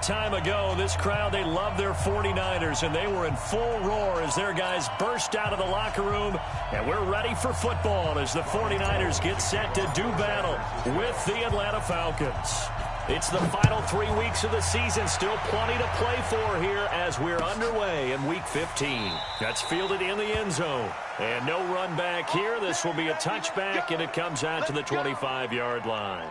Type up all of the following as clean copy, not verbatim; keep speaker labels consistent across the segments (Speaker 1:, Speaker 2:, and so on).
Speaker 1: short time ago, this crowd, they love their 49ers, and they were in full roar as their guys burst out of the locker room. And we're ready for football as the 49ers get set to do battle with the Atlanta Falcons. It's the final 3 weeks of the season. Still plenty to play for here as we're underway in Week 15. That's fielded in the end zone. And no run back here. This will be a touchback, and it comes out to the 25-yard line.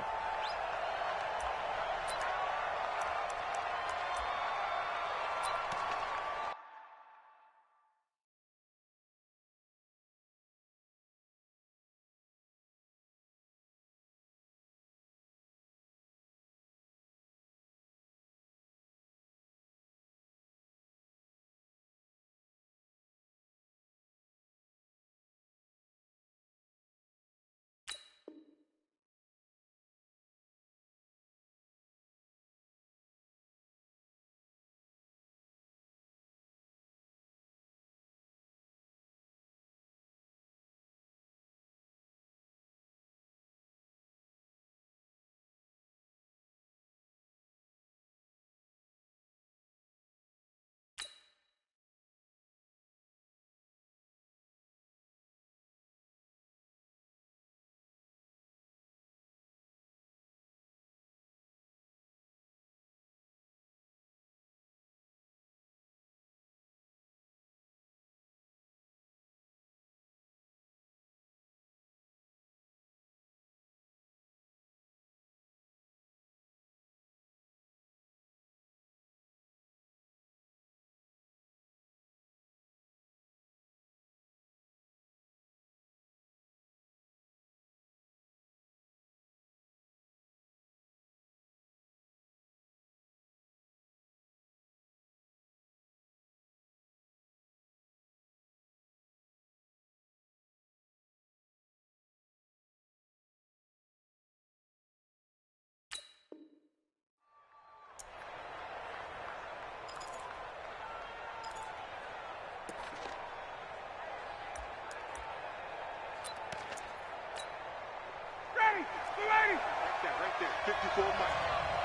Speaker 2: Right there, 54 Mike.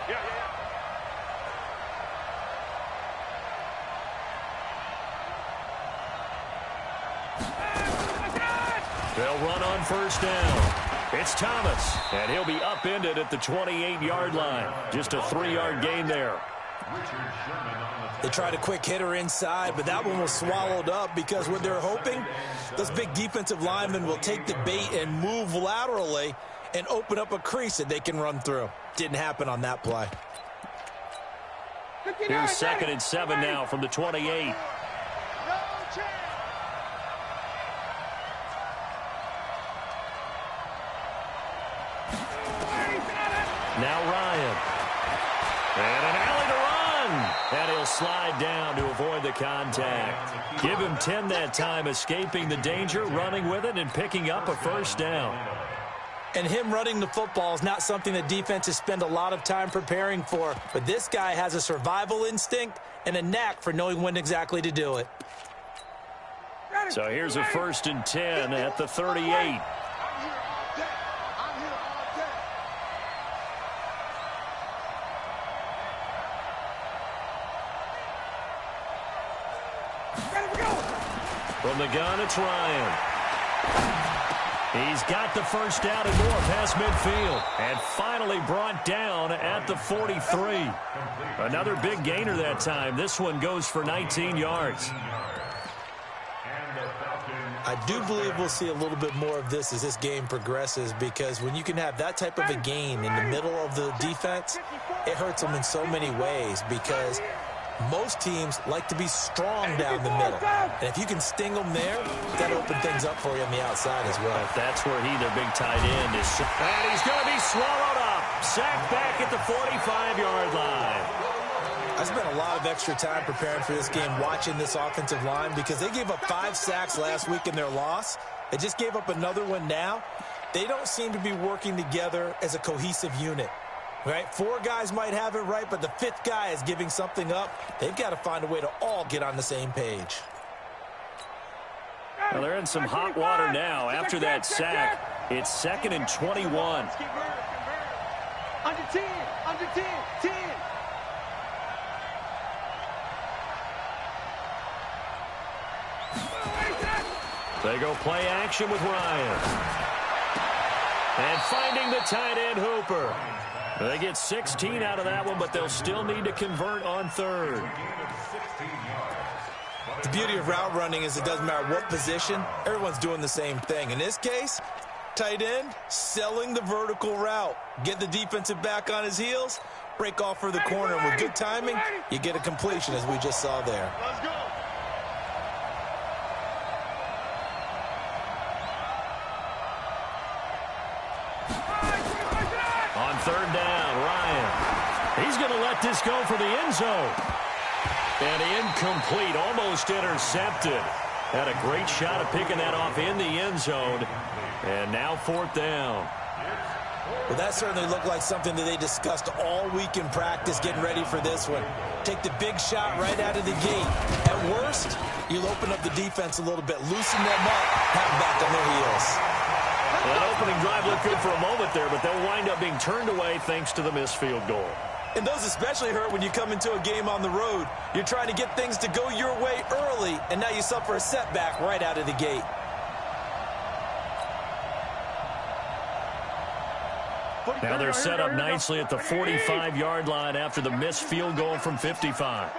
Speaker 2: Yeah.
Speaker 1: They'll run on first down. It's Thomas, and he'll be upended at the 28-yard line. Just a 3-yard gain there.
Speaker 3: They tried a quick hitter inside, but that one was swallowed up because what they're hoping, those big defensive linemen will take the bait and move laterally and open up a crease that they can run through. Didn't happen on that play.
Speaker 1: Here's 2nd and 7 now from the 28. Now Ryan. And an alley to run. And he'll slide down to avoid the contact. Give him 10 that time, escaping the danger, running with it, and picking up a first down.
Speaker 3: And him running the football is not something that defenses spend a lot of time preparing for. But this guy has a survival instinct and a knack for knowing when exactly to do it.
Speaker 1: So here's a 1st and 10 at the 38. From the gun, it's Ryan. He's got the first down and more past midfield. And finally brought down at the 43. Another big gainer that time. This one goes for 19 yards.
Speaker 3: I do believe we'll see a little bit more of this as this game progresses, because when you can have that type of a gain in the middle of the defense, it hurts them in so many ways, because most teams like to be strong down the middle. And if you can sting them there, that'll open things up for you on the outside as well.
Speaker 1: That's where their big tight end, is. And he's going to be swallowed up. Sacked back at the 45-yard line.
Speaker 3: I spent a lot of extra time preparing for this game, watching this offensive line, because they gave up 5 sacks last week in their loss. They just gave up another one now. They don't seem to be working together as a cohesive unit. Right? 4 guys might have it right, but the 5th guy is giving something up. They've got to find a way to all get on the same page.
Speaker 1: Well, they're in some hot water now after that sack. It's 2nd and 21.
Speaker 2: Under 10, under 10, 10.
Speaker 1: They go play action with Ryan. And finding the tight end Hooper. They get 16 out of that one, but they'll still need to convert on third.
Speaker 3: The beauty of route running is it doesn't matter what position, everyone's doing the same thing. In this case, tight end, selling the vertical route. Get the defensive back on his heels, break off for the corner, and with good timing, you get a completion as we just saw there.
Speaker 2: Let's go.
Speaker 1: On third down, Ryan. He's going to let this go for the end zone. And incomplete, almost intercepted. Had a great shot at picking that off in the end zone. And now fourth down.
Speaker 3: Well, that certainly looked like something that they discussed all week in practice getting ready for this one. Take the big shot right out of the gate. At worst, you'll open up the defense a little bit, loosen them up, have them back on their heels.
Speaker 1: Well, that opening drive looked good for a moment there, but they'll wind up being turned away thanks to the missed field goal.
Speaker 3: And those especially hurt when you come into a game on the road. You're trying to get things to go your way early, and now you suffer a setback right out of the gate.
Speaker 1: Now they're set up nicely at the 45-yard line after the missed field goal from 55.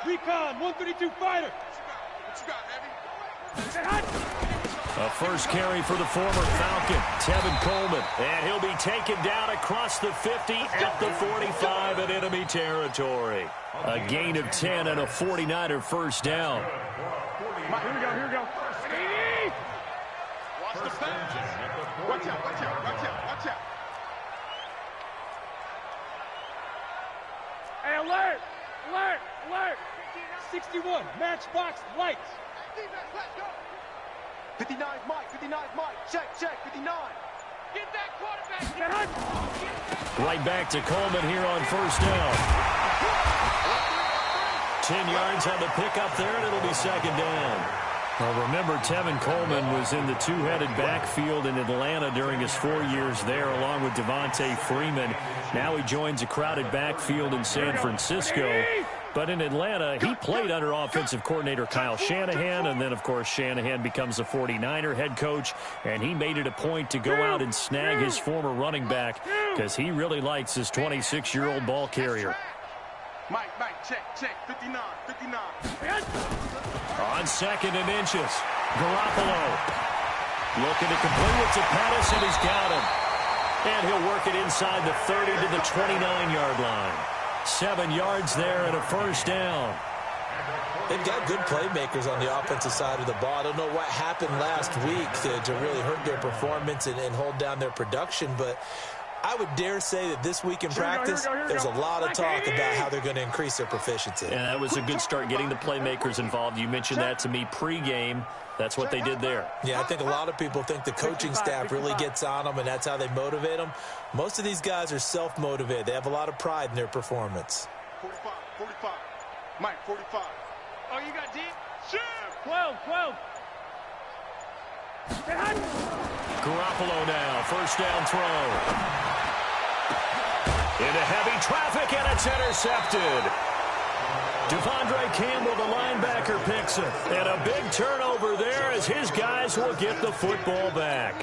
Speaker 4: Recon, 132 fighter.
Speaker 2: What you got, Heavy?
Speaker 1: A first carry for the former Falcon, Tevin Coleman. And he'll be taken down across the 50 at the 45 in enemy territory. A gain of 10 and a 49er first down.
Speaker 4: Here we go.
Speaker 2: Watch the pass. Watch out.
Speaker 4: Hey, alert! 61, matchbox lights.
Speaker 2: 59 Mike. Check, 59.
Speaker 4: Get that quarterback.
Speaker 1: Right back to Coleman here on first down. 10 yards on the pickup there, and it'll be second down. Well, remember, Tevin Coleman was in the two-headed backfield in Atlanta during his 4 years there, along with Devontae Freeman. Now he joins a crowded backfield in San Francisco. But in Atlanta, he played under offensive coordinator Kyle Shanahan, and then, of course, Shanahan becomes the 49er head coach, and he made it a point to go out and snag his former running back because he really likes his 26-year-old ball carrier.
Speaker 2: Mike, check, 59.
Speaker 1: On second and inches, Garoppolo looking to complete it to Pettis, and he's got him. And he'll work it inside the 30 to the 29-yard line. 7 yards there and a first down.
Speaker 3: They've got good playmakers on the offensive side of the ball. I don't know what happened last week to really hurt their performance and hold down their production, but I would dare say that this week in practice, there's a lot of talk about how they're going to increase their proficiency.
Speaker 1: And that was a good start getting the playmakers involved. You mentioned that to me pregame. That's what they did there.
Speaker 3: Yeah, I think a lot of people think the coaching staff really gets on them, and that's how they motivate them. Most of these guys are self-motivated. They have a lot of pride in their performance.
Speaker 2: 45. Mike, 45.
Speaker 4: Oh, you got deep?
Speaker 2: Shit!
Speaker 4: 12.
Speaker 1: Garoppolo now, first down throw. Into heavy traffic, and it's intercepted. Devondre Campbell, the linebacker, picks it. And a big turnover there as his guys will get the football back.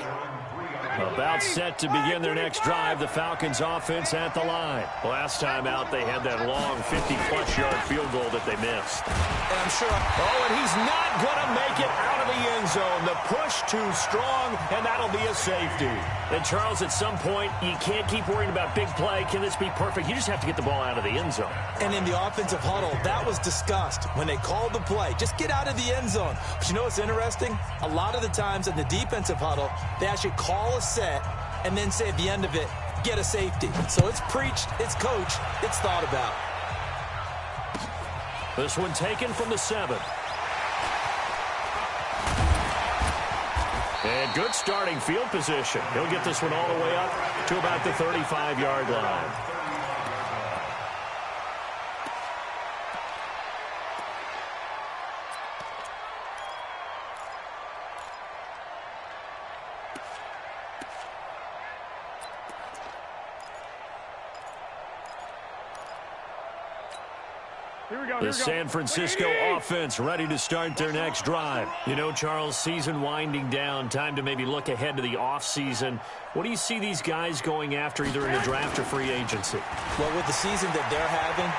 Speaker 1: About set to begin their next drive, the Falcons offense at the line. Last time out, they had that long 50-plus yard field goal that they missed.
Speaker 3: And I'm sure...
Speaker 1: Oh, and he's not going to make it out of the end zone. The push too strong, and that'll be a safety. And, Charles, at some point, you can't keep worrying about big play. Can this be perfect? You just have to get the ball out of the end zone.
Speaker 3: And in the offensive huddle, that was discussed when they called the play. Just get out of the end zone. But you know what's interesting? A lot of the times in the defensive huddle, they actually call a set and then say at the end of it, get a safety. So it's preached, it's coached, it's thought about.
Speaker 1: This one taken from the 7. And good starting field position. He'll get this one all the way up to about the 35-yard line. The San Francisco offense ready to start their next drive. You know, Charles, season winding down, time to maybe look ahead to the offseason. What do you see these guys going after either in the draft or free agency?
Speaker 3: Well, with the season that they're having,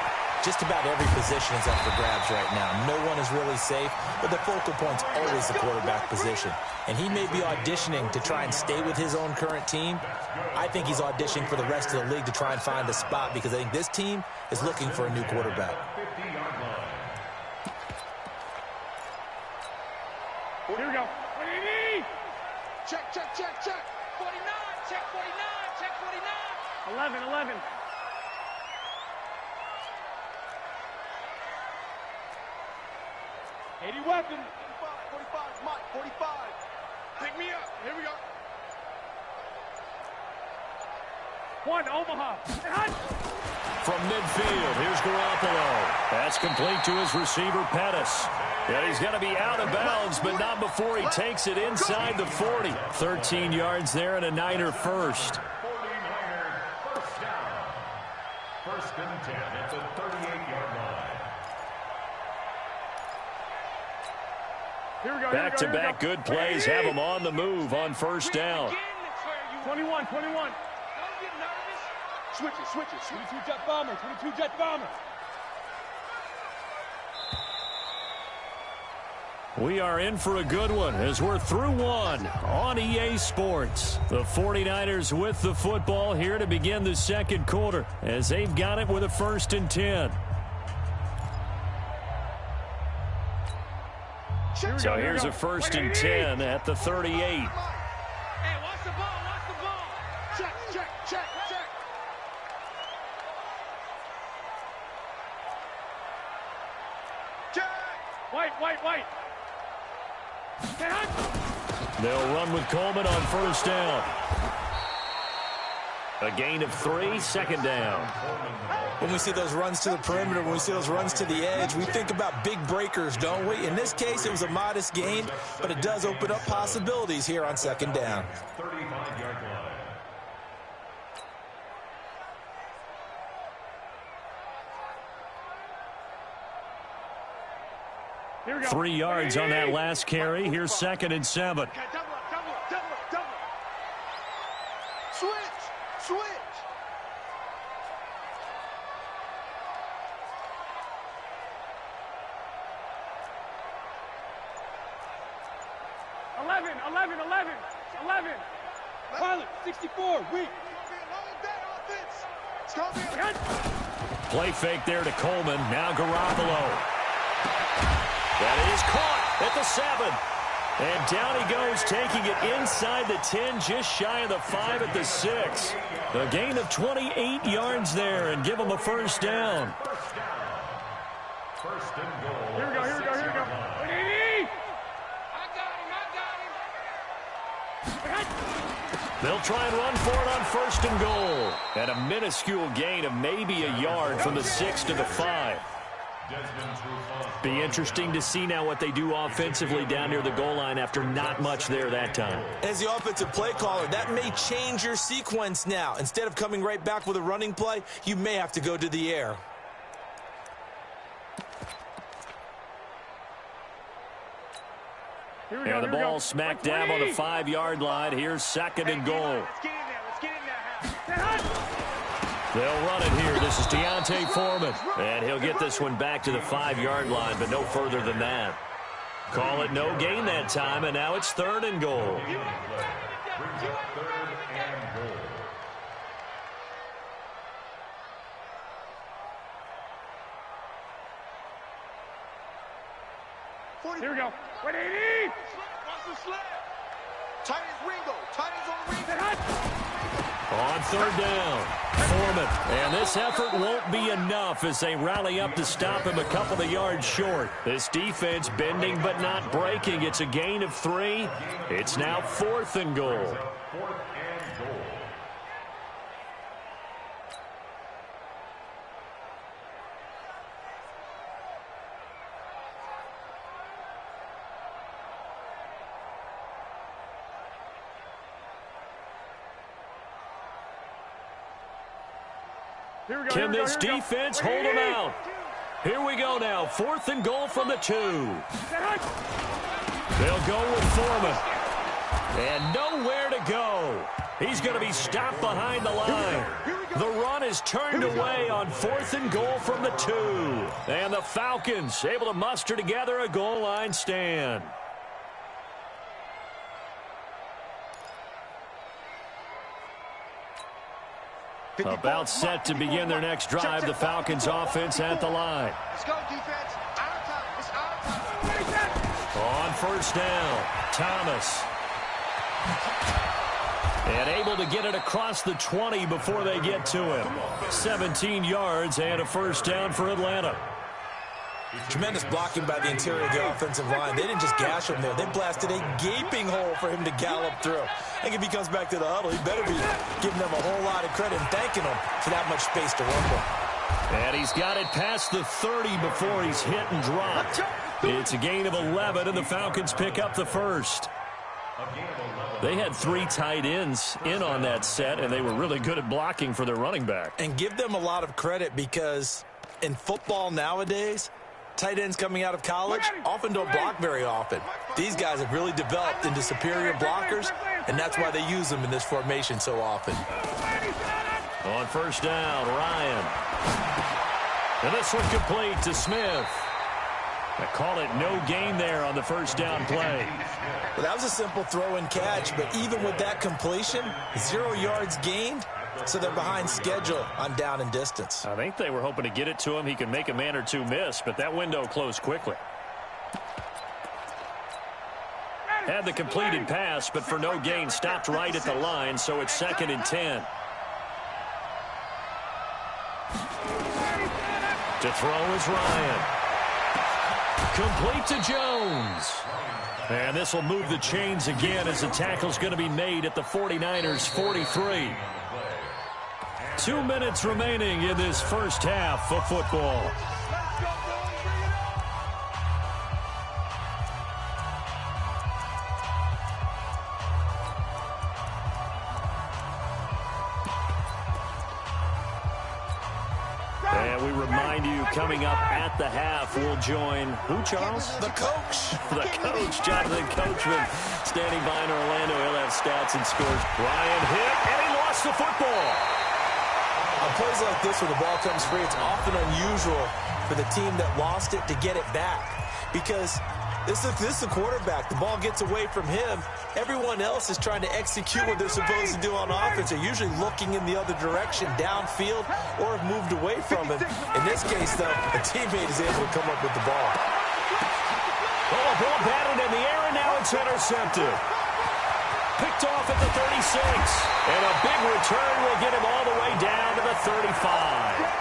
Speaker 3: just about every position is up for grabs right now. No one is really safe, but the focal point's always the quarterback position. And he may be auditioning to try and stay with his own current team. I think he's auditioning for the rest of the league to try and find a spot because I think this team is looking for a new quarterback.
Speaker 4: Here we go.
Speaker 2: Check, check, check, check.
Speaker 4: 49, check 49, check 49. 11. 80 weapon.
Speaker 2: 45, Mike, 45. Pick me up. Here we go.
Speaker 4: One, Omaha.
Speaker 1: From midfield, here's Garoppolo. That's complete to his receiver, Pettis. Yeah, he's going to be out of bounds, but not before he takes it inside the 40. 13 yards there and a Niner first.
Speaker 5: 49ers first down. First and 10 at the 38-yard line.
Speaker 4: Here we go.
Speaker 1: Back-to-back good plays have him on the move on first down.
Speaker 4: 21.
Speaker 2: Don't get nervous. Switch it.
Speaker 4: 22 jet bomber.
Speaker 1: We are in for a good one as we're through one on EA Sports. The 49ers with the football here to begin the second quarter as they've got it with a 1st and 10. So here's a 1st and 10 at the 38.
Speaker 4: Hey, watch the ball.
Speaker 2: Check.
Speaker 4: White.
Speaker 1: They'll run with Coleman on first down. A gain of 3, second down.
Speaker 3: When we see those runs to the perimeter, when we see those runs to the edge, we think about big breakers, don't we? In this case, it was a modest gain, but it does open up possibilities here on second down.
Speaker 5: 35-yard line.
Speaker 4: Here we go.
Speaker 1: 3 yards on that last carry. Here's 2nd and 7.
Speaker 2: Okay, double up. Switch.
Speaker 4: 11. Pilot, 64, weak.
Speaker 2: It's gonna be a long day, offense.
Speaker 1: Play fake there to Coleman. Now Garoppolo. That is caught at the 7. And down he goes, taking it inside the 10, just shy of the 5 at the 6. A gain of 28 yards there and give him a first down.
Speaker 5: First and goal.
Speaker 4: Here we go. I got him.
Speaker 1: They'll try and run for it on 1st and goal. And a minuscule gain of maybe a yard from the 6 to the 5. Be interesting to see now what they do offensively down near the goal line after not much there that time.
Speaker 3: As the offensive play caller, that may change your sequence now. Instead of coming right back with a running play, you may have to go to the air.
Speaker 1: And the ball smack dab on the 5-yard line. Here's 2nd and goal.
Speaker 2: Let's get in there.
Speaker 1: They'll run it here. This is Deontay Foreman. And he'll get this one back to the 5-yard line, but no further than that. Call it no gain that time, and now it's 3rd and goal.
Speaker 4: Here we go. 180.
Speaker 2: Watch the sled. Tight as Ringo. Tight as on Ringo.
Speaker 1: On 3rd down, Foreman. And this effort won't be enough as they rally up to stop him a couple of yards short. This defense bending but not breaking. It's a gain of 3. It's now 4th and goal. Can this defense hold him out? Here we go now. 4th and goal from the 2. They'll go with Foreman. And nowhere to go. He's going to be stopped behind the line. The run is turned away on 4th and goal from the 2. And the Falcons able to muster together a goal line stand. About set to begin their next drive. The Falcons offense at the line.
Speaker 2: Let's go, defense. Our time. It's our time.
Speaker 1: On 1st down, Thomas. And able to get it across the 20 before they get to him. 17 yards and a 1st down for Atlanta.
Speaker 3: Tremendous blocking by the interior of the offensive line. They didn't just gash him there. They blasted a gaping hole for him to gallop through. I think if he comes back to the huddle, he better be giving them a whole lot of credit and thanking them for that much space to rumble.
Speaker 1: And he's got it past the 30 before he's hit and dropped. It's a gain of 11, and the Falcons pick up the 1st. They had 3 tight ends in on that set, and they were really good at blocking for their running back.
Speaker 3: And give them a lot of credit because in football nowadays, tight ends coming out of college often don't block very often. These guys have really developed into superior blockers, and that's why they use them in this formation so often.
Speaker 1: On 1st down, Ryan. And this one complete to Smith. I call it no gain there on the 1st down play.
Speaker 3: Well, that was a simple throw and catch, but even with that completion, 0 yards gained, so they're behind schedule on down and distance.
Speaker 1: I think they were hoping to get it to him. He could make a man or two miss, but that window closed quickly. Had the completed pass, but for no gain, stopped right at the line, so it's 2nd and 10. To throw is Ryan. Complete to Jones. And this will move the chains again as the tackle's going to be made at the 49ers' 43. 2 minutes remaining in this 1st half of football. And we remind you, coming up at the half, we'll join who, Charles?
Speaker 3: The coach.
Speaker 1: The coach, Jonathan Coachman, standing by in Orlando. He'll have stats and scores. Ryan hit, and he lost the football.
Speaker 3: On plays like this where the ball comes free, it's often unusual for the team that lost it to get it back. Because this is the quarterback. The ball gets away from him. Everyone else is trying to execute what they're supposed to do on offense. They're usually looking in the other direction, downfield, or have moved away from him. In this case, though, a teammate is able to come up with the ball.
Speaker 1: Oh, a ball batted in the air, and now it's intercepted. Picked off at the 36. And a big return will get him all the way down to the 35.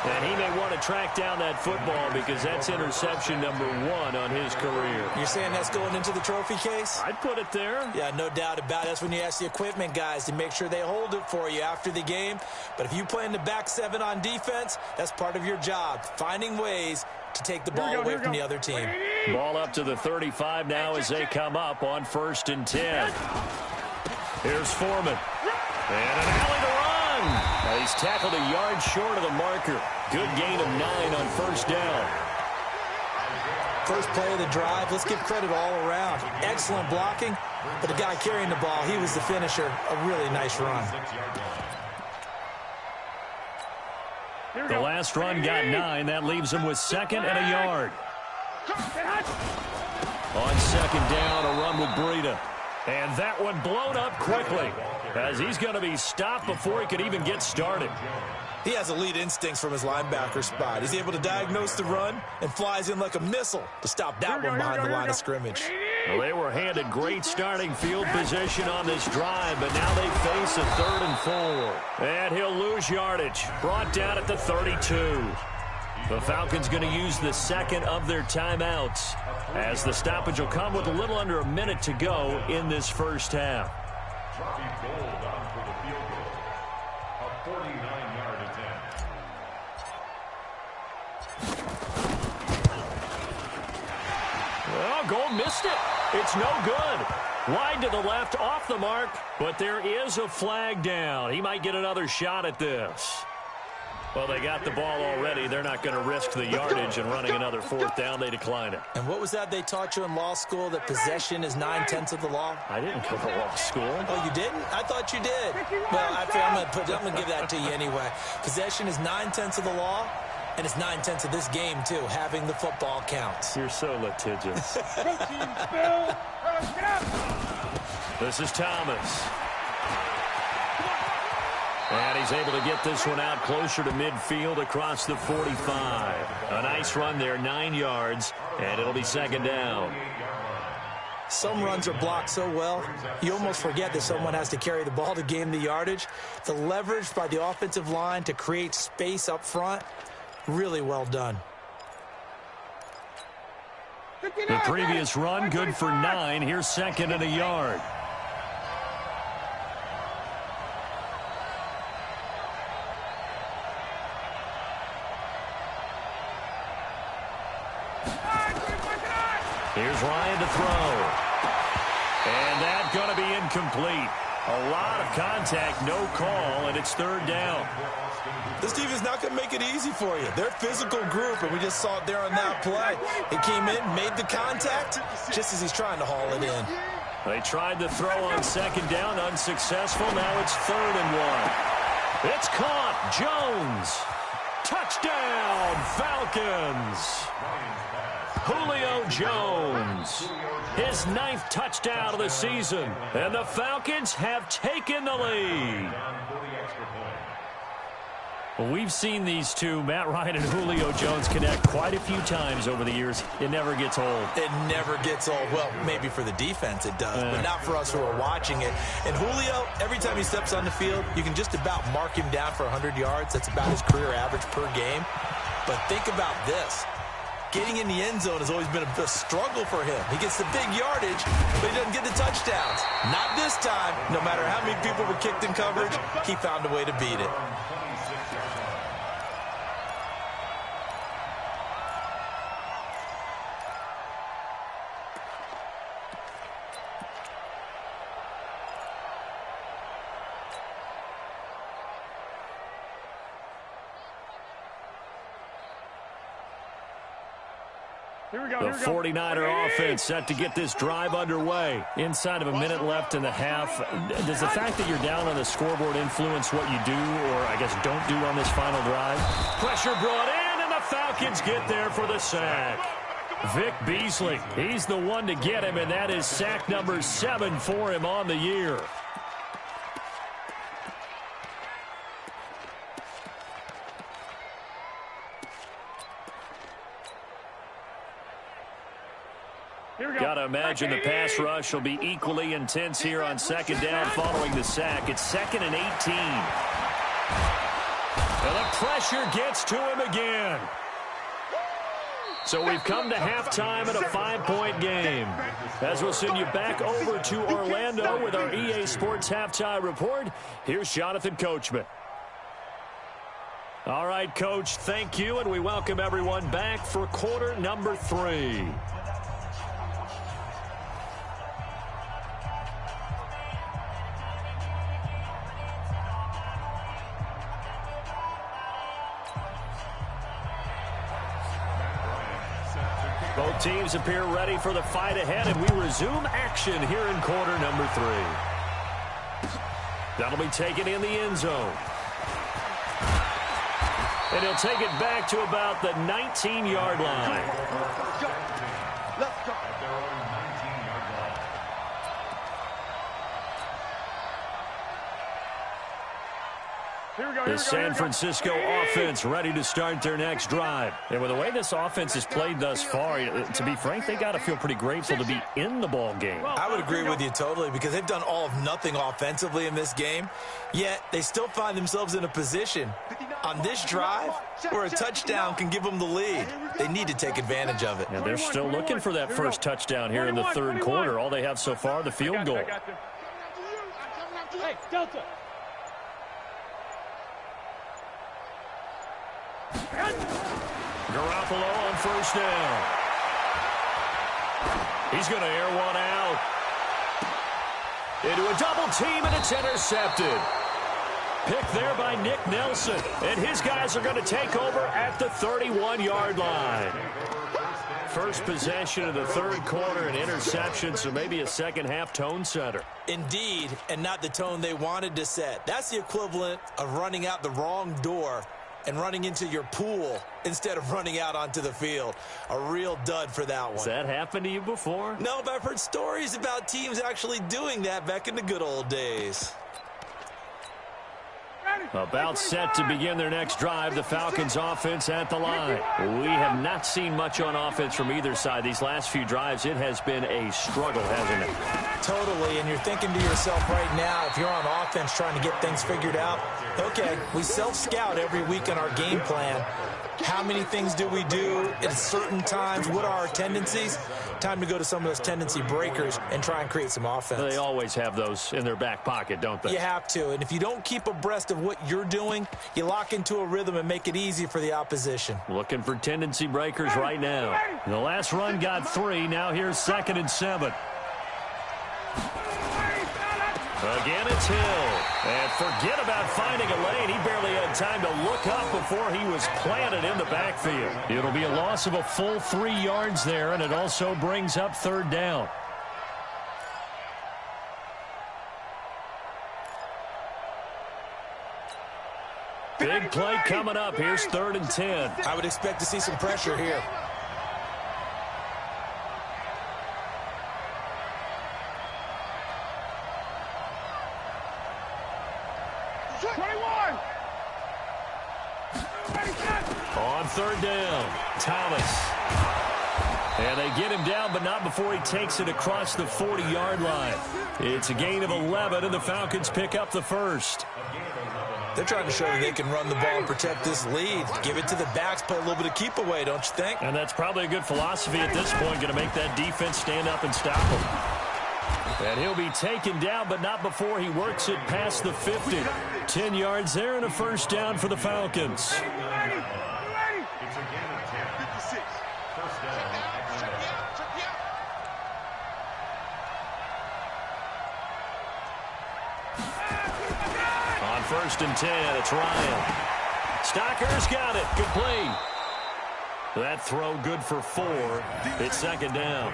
Speaker 1: And he may want to track down that football because that's interception number 1 on his career.
Speaker 3: You're saying that's going into the trophy case?
Speaker 1: I'd put it there.
Speaker 3: Yeah, no doubt about it. That's when you ask the equipment guys to make sure they hold it for you after the game. But if you play in the back 7 on defense, that's part of your job, finding ways to take the ball away from the other team.
Speaker 1: Ball up to the 35 now as they come up on 1st and 10. Here's Foreman. And an alley to run. He's tackled a yard short of the marker. Good gain of 9 on 1st down.
Speaker 3: First play of the drive. Let's give credit all around. Excellent blocking, but the guy carrying the ball, he was the finisher. A really nice run.
Speaker 1: The last run got 9. That leaves him with 2nd and a yard. On 2nd down, a run with Breida. And that one blown up quickly as he's going to be stopped before he could even get started.
Speaker 3: He has elite instincts from his linebacker spot. He's able to diagnose the run and flies in like a missile to stop that one behind the line of scrimmage.
Speaker 1: Well, they were handed great starting field position on this drive, but now they face a 3rd and 4. And he'll lose yardage. Brought down at the 32. The Falcons going to use the 2nd of their timeouts as the stoppage will come with a little under a minute to go in this 1st half.
Speaker 5: Dropping goal down for the field goal. A 49-yard attempt.
Speaker 1: Well, goal missed it. It's no good. Wide to the left, off the mark, but there is a flag down. He might get another shot at this. Well, they got the ball already. They're not going to risk the yardage and running another fourth down. They decline it.
Speaker 3: And what was that they taught you in law school, that possession is 9/10 of the law?
Speaker 1: I didn't go to law school.
Speaker 3: Oh, you didn't? I thought you did. Well, I'm going to give that to you anyway. Possession is 9/10 of the law, and it's 9/10 of this game, too. Having the football counts.
Speaker 1: You're so litigious. This is Thomas. And he's able to get this one out closer to midfield across the 45. A nice run there, 9 yards, and it'll be second down.
Speaker 3: Some runs are blocked so well, you almost forget that someone has to carry the ball to gain the yardage. The leverage by the offensive line to create space up front, really well done.
Speaker 1: The previous run, good for 9. Here's second and a yard. Here's Ryan to throw. And that's going to be incomplete. A lot of contact, no call, and it's third down.
Speaker 3: This team is not going to make it easy for you. They're a physical group, and we just saw it there on that play. He came in, made the contact, just as he's trying to haul it in.
Speaker 1: They tried to throw on second down, unsuccessful. Now it's 3rd and 1. It's caught. Jones. Touchdown, Falcons. Julio Jones, his 9th touchdown of the season, and the Falcons have taken the lead. Well, we've seen these two, Matt Ryan and Julio Jones, connect quite a few times over the years. It never gets old.
Speaker 3: It never gets old. Well, maybe for the defense it does, but not for us who are watching it. And Julio, every time he steps on the field, you can just about mark him down for 100 yards. That's about his career average per game. But think about this. Getting in the end zone has always been a struggle for him. He gets the big yardage, but he doesn't get the touchdowns. Not this time. No matter how many people were kicked in coverage, he found a way to beat it.
Speaker 1: The 49er offense set to get this drive underway. Inside of a minute left in the half. Does the fact that you're down on the scoreboard influence what you do, or I guess don't do on this final drive? Pressure brought in, and the Falcons get there for the sack. Vic Beasley, he's the one to get him, and that is sack number 7 for him on the year. Got to imagine the pass rush will be equally intense here on second down following the sack. It's 2nd and 18. And the pressure gets to him again. So we've come to halftime in a 5-point game. As we'll send you back over to Orlando with our EA Sports Halftime Report, here's Jonathan Coachman. All right, Coach, thank you, and we welcome everyone back for quarter number 3. Both teams appear ready for the fight ahead, and we resume action here in quarter number 3. That'll be taken in the end zone. And he'll take it back to about the 19-yard line.
Speaker 2: Let's go.
Speaker 1: The San Francisco offense ready to start their next drive. And with the way this offense has played thus far, to be frank, they got to feel pretty grateful to be in the ball game.
Speaker 3: I would agree with you totally, because they've done all of nothing offensively in this game, yet they still find themselves in a position on this drive where a touchdown can give them the lead. They need to take advantage of it.
Speaker 1: And they're still looking for that first touchdown here in the third quarter. All they have so far, the field goal.
Speaker 4: Hey, Delta.
Speaker 1: Garoppolo on first down. He's going to air one out. Into a double team, and it's intercepted. pick there by Nick Nelson. And his guys are going to take over at the 31-yard line. First possession of the third quarter, an interception, so maybe a second-half tone setter.
Speaker 3: Indeed, and not the tone they wanted to set. That's the equivalent of running out the wrong door and running into your pool instead of running out onto the field. A real dud for that one.
Speaker 1: Has that happened to you before?
Speaker 3: No, but I've heard stories about teams actually doing that back in the good old days.
Speaker 1: About set to begin their next drive, the Falcons offense at the line. We have not seen much on offense from either side. These last few drives, it has been a struggle, hasn't it?
Speaker 3: Totally, and you're thinking to yourself right now, if you're on offense trying to get things figured out, okay, we self-scout every week in our game plan. How many things do we do at certain times? What are our tendencies? Time to go to some of those tendency breakers and try and create some offense.
Speaker 1: They always have those in their back pocket, don't they?
Speaker 3: You have to, and if you don't keep abreast of what you're doing, you lock into a rhythm and make it easy for the opposition.
Speaker 1: Looking for tendency breakers right now. The last run got 3. Now here's 2nd and 7. Again, it's Hill. And forget about finding a lane. He barely had time to look up before he was planted in the backfield. It'll be a loss of a full 3 yards there, and it also brings up 3rd down. Big play coming up. Here's 3rd and 10.
Speaker 3: I would expect to see some pressure here.
Speaker 1: On 3rd down, Thomas. And they get him down, but not before he takes it across the 40-yard line. It's a gain of 11, and the Falcons pick up the first.
Speaker 3: They're trying to show that they can run the ball and protect this lead. Give it to the backs, play a little bit of keep away, don't you think?
Speaker 1: And that's probably a good philosophy at this point, going to make that defense stand up and stop him. And he'll be taken down, but not before he works it past the 50. 10 yards there and a first down for the Falcons. On 1st and 10, it's Ryan. Stocker's got it. Complete. That throw good for 4. It's 2nd down.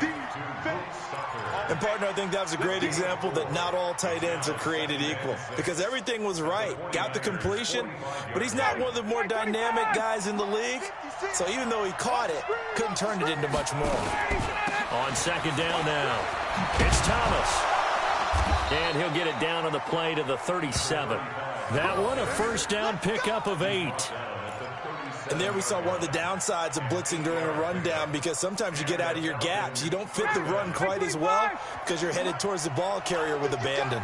Speaker 3: And, partner, I think that was a great example that not all tight ends are created equal, because everything was right. Got the completion, but he's not one of the more dynamic guys in the league. So even though he caught it, couldn't turn it into much more.
Speaker 1: On 2nd down now, it's Thomas. And he'll get it down on the play to the 37. That one a first down pickup of 8.
Speaker 3: And there we saw one of the downsides of blitzing during a rundown, because sometimes you get out of your gaps. You don't fit the run quite as well because you're headed towards the ball carrier with abandon.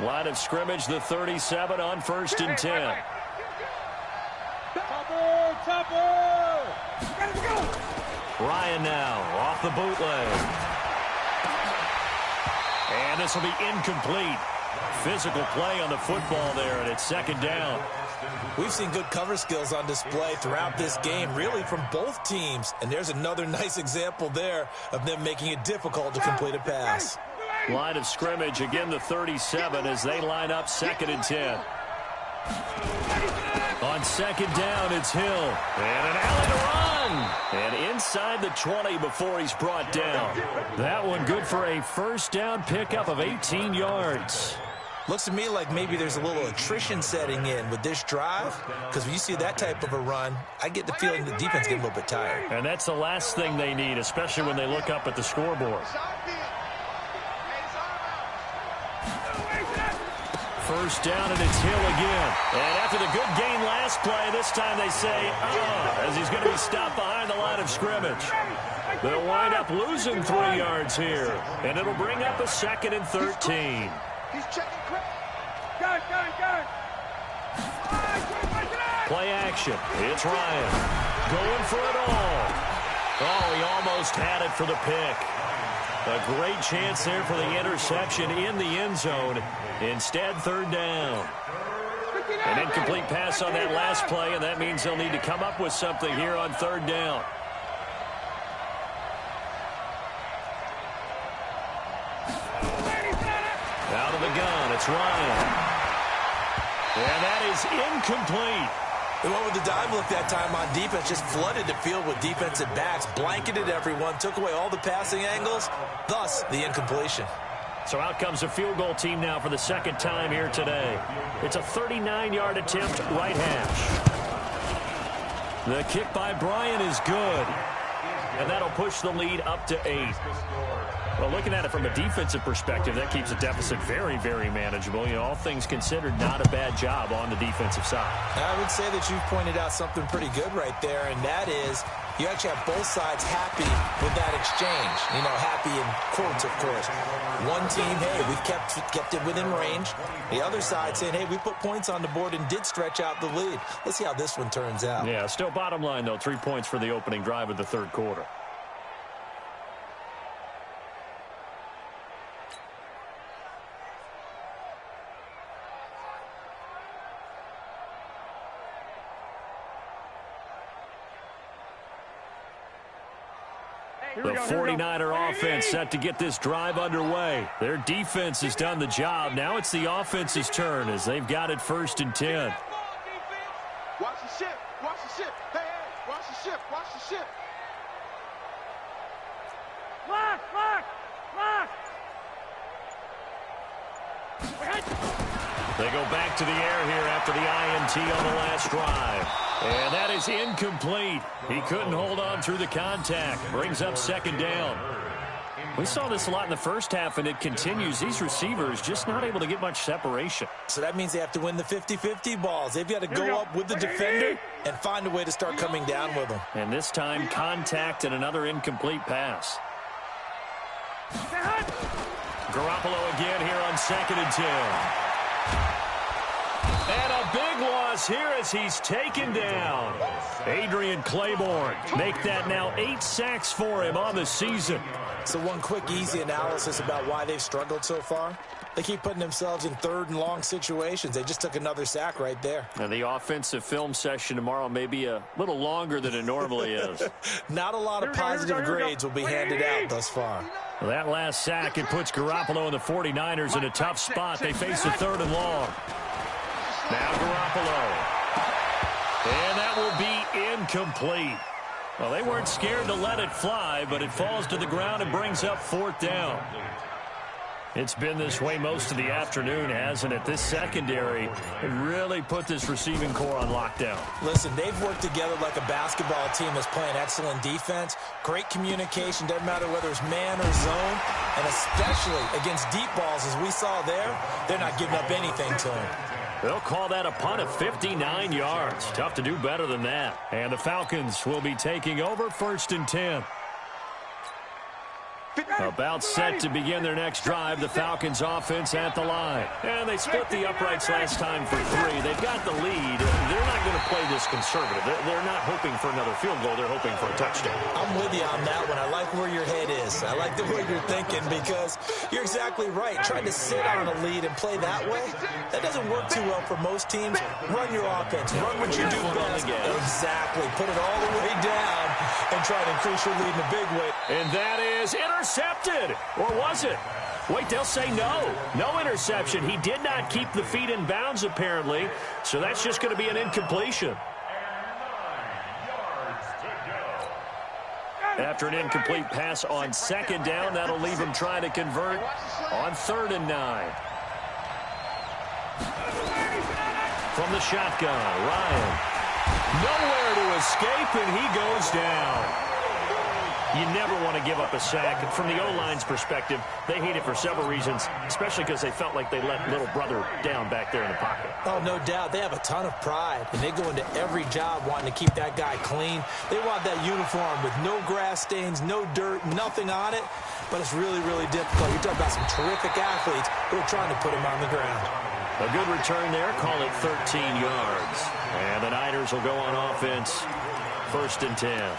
Speaker 1: Line of scrimmage, the 37 on 1st and 10. Ryan now off the bootleg. And this will be incomplete. Physical play on the football there, and it's 2nd down.
Speaker 3: We've seen good cover skills on display throughout this game, really from both teams. And there's another nice example there of them making it difficult to complete a pass.
Speaker 1: Line of scrimmage, again the 37 as they line up 2nd and 10. On 2nd down, it's Hill. And an alley to run. And inside the 20 before he's brought down. That one good for a first down pickup of 18 yards.
Speaker 3: Looks to me like maybe there's a little attrition setting in with this drive, because when you see that type of a run, I get the feeling the defense gets a little bit tired.
Speaker 1: And that's the last thing they need, especially when they look up at the scoreboard. First down, and it's Hill again. And after the good gain last play, this time they say, as he's going to be stopped behind the line of scrimmage. They'll wind up losing 3 yards here, and it'll bring up a 2nd and 13.
Speaker 2: He's checking credit. Gun.
Speaker 1: Play action. It's Ryan going for it all. Oh, he almost had it for the pick. A great chance there for the interception in the end zone. Instead, 3rd down. An incomplete pass on that last play, and that means they'll need to come up with something here on 3rd down. Out of the gun, it's Ryan. And that is incomplete.
Speaker 3: They went with the dime look that time on defense, just flooded the field with defensive backs, blanketed everyone, took away all the passing angles, thus the incompletion.
Speaker 1: So out comes a field goal team now for the second time here today. It's a 39-yard attempt, right hash. The kick by Bryant is good. And that'll push the lead up to 8. Well, looking at it from a defensive perspective, that keeps the deficit very, very manageable. You know, all things considered, not a bad job on the defensive side.
Speaker 3: I would say that you've pointed out something pretty good right there, and that is you actually have both sides happy with that exchange. You know, happy in quotes, of course. One team, hey, we've kept it within range. The other side saying, hey, we put points on the board and did stretch out the lead. Let's see how this one turns out.
Speaker 1: Yeah, still bottom line, though, 3 points for the opening drive of the third quarter. The 49er offense set to get this drive underway. Their defense has done the job. Now it's the offense's turn as they've got it 1st and 10.
Speaker 2: Watch the ship. Watch the ship. Hey, hey. Watch the ship. Watch the ship.
Speaker 4: Lock, lock, lock.
Speaker 1: They go back to the air here after the INT on the last drive. And that is incomplete. He couldn't hold on through the contact. Brings up 2nd down. We saw this a lot in the first half, and it continues. These receivers just not able to get much separation.
Speaker 3: So that means they have to win the 50-50 balls. They've got to go up with the defender and find a way to start coming down with them.
Speaker 1: And this time, contact and another incomplete pass. Garoppolo again here on 2nd and 10. And a big loss here as he's taken down. Adrian Claiborne make that now 8 sacks for him on the season.
Speaker 3: So one quick, easy analysis about why they've struggled so far. They keep putting themselves in 3rd and long situations. They just took another sack right there.
Speaker 1: And the offensive film session tomorrow may be a little longer than it normally is.
Speaker 3: Not a lot of positive grades will be handed out thus far.
Speaker 1: Well, that last sack, it puts Garoppolo and the 49ers in a tough spot. They face a 3rd and long. Now Garoppolo. And that will be incomplete. Well, they weren't scared to let it fly, but it falls to the ground and brings up 4th down. It's been this way most of the afternoon, hasn't it? This secondary really put this receiving core on lockdown.
Speaker 3: Listen, they've worked together like a basketball team that's playing excellent defense. Great communication, doesn't matter whether it's man or zone. And especially against deep balls, as we saw there, they're not giving up anything to them.
Speaker 1: They'll call that a punt of 59 yards. Tough to do better than that. And the Falcons will be taking over 1st and 10. About set to begin their next drive, the Falcons offense at the line. And they split the uprights last time for 3. They've got the lead. They're not going to play this conservative. They're not hoping for another field goal. They're hoping for a touchdown.
Speaker 3: I'm with you on that one. I like where your head is. I like the way you're thinking because you're exactly right. Trying to sit on a lead and play that way, that doesn't work too well for most teams. Run your offense. Run what you do best. Exactly. Put it all the way down and try to increase your lead in a big way.
Speaker 1: And that is intercepted. Or was it? Wait, they'll say no. No interception. He did not keep the feet in bounds, apparently. So that's just going to be an incompletion. After an incomplete pass on 2nd down, that'll leave him trying to convert on 3rd and 9. From the shotgun, Ryan. Nowhere to escape, and he goes down. You never want to give up a sack. From the O-line's perspective, they hate it for several reasons, especially because they felt like they let little brother down back there in the pocket.
Speaker 3: Oh, no doubt. They have a ton of pride, and they go into every job wanting to keep that guy clean. They want that uniform with no grass stains, no dirt, nothing on it, but it's really, really difficult. You're talking about some terrific athletes who are trying to put him on the ground.
Speaker 1: A good return there. Call it 13 yards. And the Niners will go on offense. 1st and 10.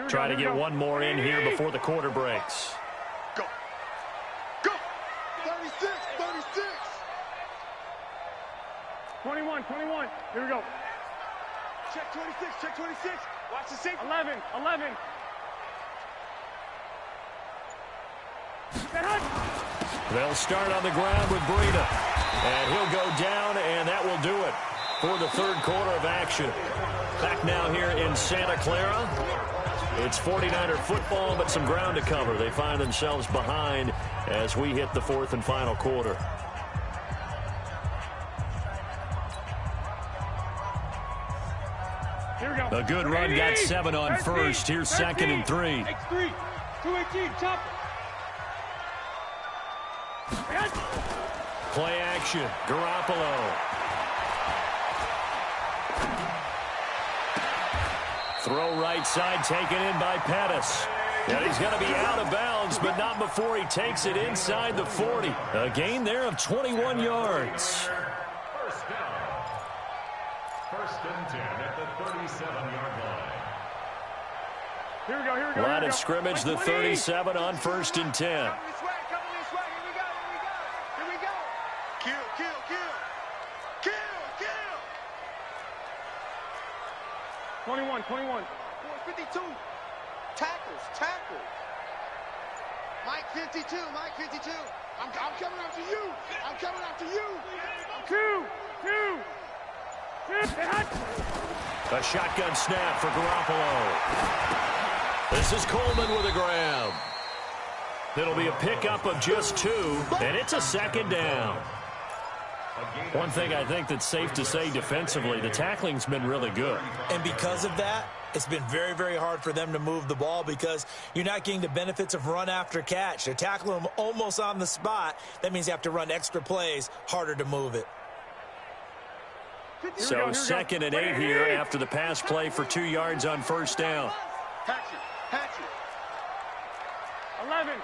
Speaker 1: Try to get one more in here before the quarter breaks.
Speaker 2: Go. Go. 36, 36.
Speaker 4: 21. Here we go.
Speaker 2: check 26, check 26. Watch the safety.
Speaker 4: 11.
Speaker 1: They'll start on the ground with Breida. And he'll go down, and that will do it for the third quarter of action. Back now here in Santa Clara. It's 49er football, but some ground to cover. They find themselves behind as we hit the fourth and final quarter.
Speaker 4: Here we go.
Speaker 1: A good run, got 7 on first. Here's 2nd and 3.
Speaker 4: X3. 218. Chop.
Speaker 1: Play action. Garoppolo. Throw right side, taken in by Pettis. And he's going to be out of bounds, but not before he takes it inside the 40. A gain there of 21 yards.
Speaker 5: First down. 1st and 10 at the 37-yard line.
Speaker 4: Here we go.
Speaker 1: Line of scrimmage, the 37 on 1st and 10.
Speaker 2: Come this way. Here we go. Kill.
Speaker 4: 21.
Speaker 2: 452. Tackles. Mike 52. I'm coming after you.
Speaker 4: 2.
Speaker 1: A shotgun snap for Garoppolo. This is Coleman with a grab. It'll be a pickup of just 2, and it's a 2nd down. One thing I think that's safe to say defensively, the tackling's been really good.
Speaker 3: And because of that, it's been very, very hard for them to move the ball because you're not getting the benefits of run after catch. They're tackling them almost on the spot. That means you have to run extra plays, harder to move it.
Speaker 1: So 2nd and 8 here after the pass play for 2 yards on 1st down.
Speaker 2: Patch it.
Speaker 4: 11.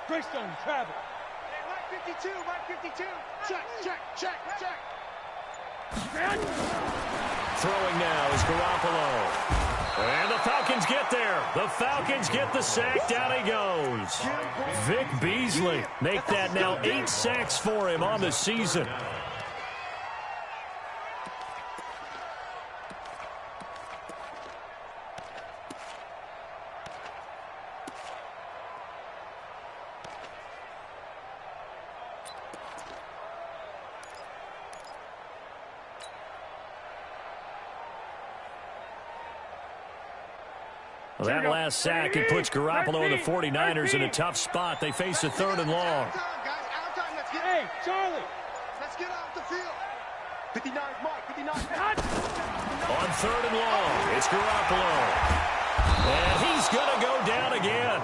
Speaker 4: Greystone, travel.
Speaker 2: Mike 52. Check.
Speaker 1: Throwing now is Garoppolo. And the Falcons get there. The Falcons get the sack. Down he goes. Vic Beasley. Make that now 8 sacks for him on the season. Well, that last sack, it puts Garoppolo and the 49ers in a tough spot. They face a 3rd and long.
Speaker 2: Out of time.
Speaker 4: Hey, Charlie.
Speaker 2: Let's get off the field. 59, Mike. 59.
Speaker 1: On 3rd and long, it's Garoppolo. And he's going to go down again.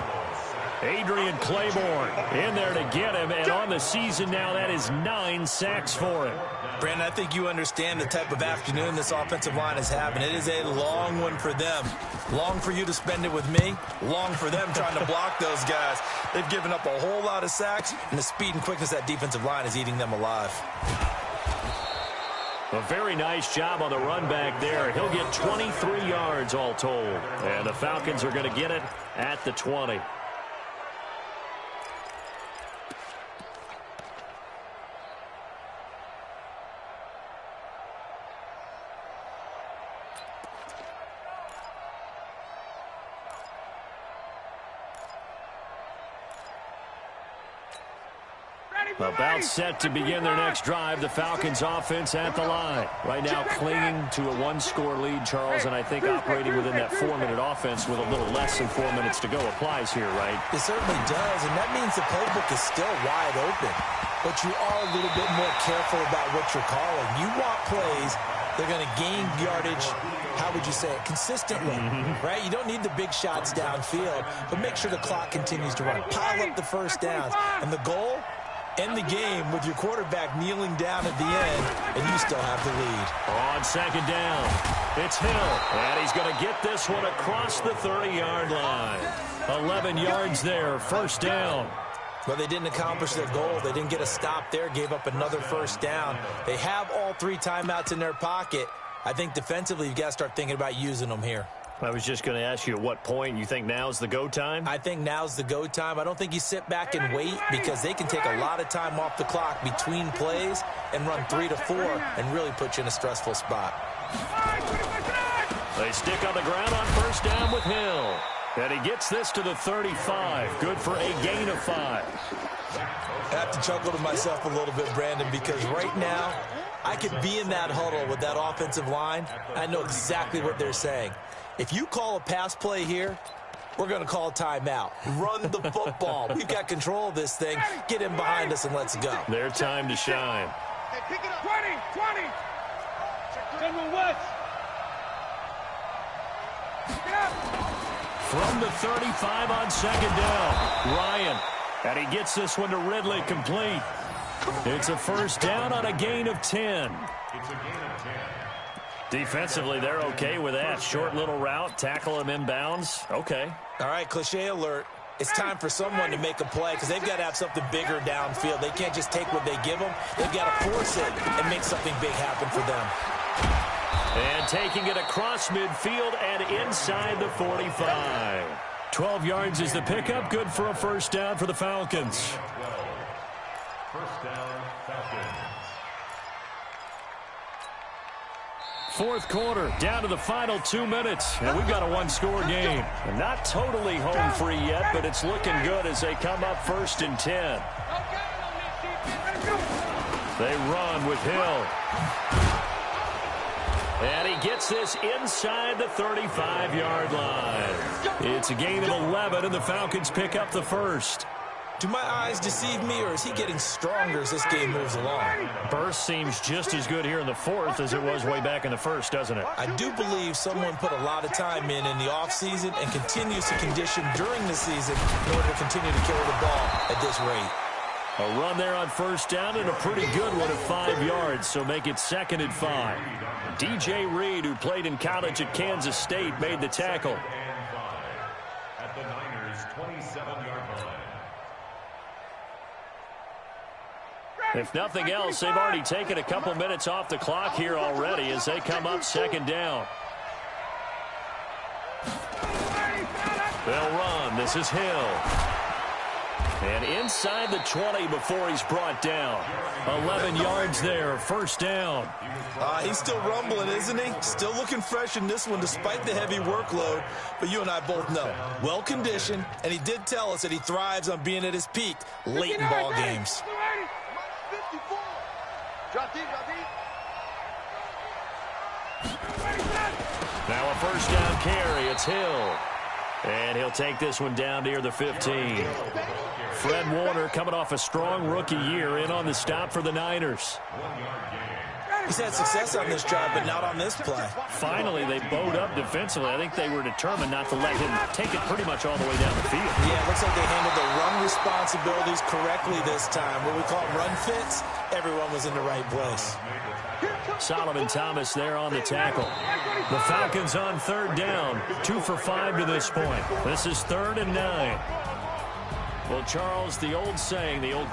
Speaker 1: Adrian Claiborne in there to get him. And on the season now, that is 9 sacks for him.
Speaker 3: Brandon, I think you understand the type of afternoon this offensive line is having. It is a long one for them. Long for you to spend it with me. Long for them trying to block those guys. They've given up a whole lot of sacks, and the speed and quickness of that defensive line is eating them alive.
Speaker 1: A very nice job on the run back there. He'll get 23 yards all told. And the Falcons are going to get it at the 20. About set to begin their next drive. The Falcons offense at the line. Right now clinging to a 1-score lead, Charles, and I think operating within that 4-minute offense with a little less than 4 minutes to go applies here, right?
Speaker 3: It certainly does, and that means the playbook is still wide open. But you are a little bit more careful about what you're calling. You want plays that are going to gain yardage, how would you say it, consistently, right? You don't need the big shots downfield, but make sure the clock continues to run. Pile up the first downs. And the goal? End the game with your quarterback kneeling down at the end, and you still have the lead.
Speaker 1: On 2nd down, it's Hill, and he's going to get this one across the 30-yard line. 11 yards there, 1st down.
Speaker 3: Well, they didn't accomplish their goal. They didn't get a stop there, gave up another 1st down. They have all 3 timeouts in their pocket. I think defensively, you've got to start thinking about using them here.
Speaker 1: I was just going to ask you at what point you think now's the go time?
Speaker 3: I think now's the go time. I don't think you sit back and wait because they can take a lot of time off the clock between plays and run 3 to 4 and really put you in a stressful spot.
Speaker 1: They stick on the ground on first down with Hill. And he gets this to the 35. Good for a gain of 5.
Speaker 3: I have to chuckle to myself a little bit, Brandon, because right now I could be in that huddle with that offensive line. I know exactly what they're saying. If you call a pass play here, we're going to call a timeout. Run the football. We've got control of this thing. Get in behind us and let's go.
Speaker 1: Their time to shine.
Speaker 2: Hey, pick it up.
Speaker 4: 20. Send one west. Get up.
Speaker 1: From the 35 on second down, Ryan. And he gets this one to Ridley complete. It's a first down on a gain of 10.
Speaker 5: It's a gain of 10.
Speaker 1: Defensively, they're okay with that. Short little route, tackle him inbounds. Okay.
Speaker 3: All right, cliche alert. It's time for someone to make a play because they've got to have something bigger downfield. They can't just take what they give them. They've got to force it and make something big happen for them.
Speaker 1: And taking it across midfield and inside the 45. 12 yards is the pickup. Good for a first down for the Falcons.
Speaker 5: 12. First down, Falcons.
Speaker 1: Fourth quarter, down to the final 2 minutes. And we've got a one-score game. Not totally home free yet, but it's looking good as they come up first and 10. They run with Hill. And he gets this inside the 35-yard line. It's a gain of 11, and the Falcons pick up the first.
Speaker 3: Do my eyes deceive me, or is he getting stronger as this game moves along?
Speaker 1: Burst seems just as good here in the fourth as it was way back in the first, doesn't it?
Speaker 3: I do believe someone put a lot of time in the offseason and continues to condition during the season in order to continue to carry the ball at this rate.
Speaker 1: A run there on first down and a pretty good one at 5 yards, so make it second and 5. DJ Reed, who played in college at Kansas State, made the tackle.
Speaker 5: At the Niners' 27-yard line.
Speaker 1: If nothing else, they've already taken a couple minutes off the clock here already as they come up second down. They'll run. This is Hill. And inside the 20 before he's brought down. 11 yards there, first down.
Speaker 3: He's still rumbling, isn't he? Still looking fresh in this one despite the heavy workload. But you and I both know, well-conditioned, and he did tell us that he thrives on being at his peak late in ball games.
Speaker 2: 54. Drop deep.
Speaker 1: Now a first down carry. It's Hill. And he'll take this one down near the 15. Fred Warner coming off a strong rookie year in on the stop for the Niners.
Speaker 3: He's had success on this drive, but not on this play.
Speaker 1: Finally, they bowed up defensively. I think they were determined not to let him take it pretty much all the way down the field.
Speaker 3: Yeah, it looks like they handled the run responsibilities correctly this time. What we call run fits, everyone was in the right place.
Speaker 1: Solomon Thomas there on the tackle. The Falcons on third down. 2 for 5 to this point. This is 3rd and 9. Well, Charles, the old saying, the old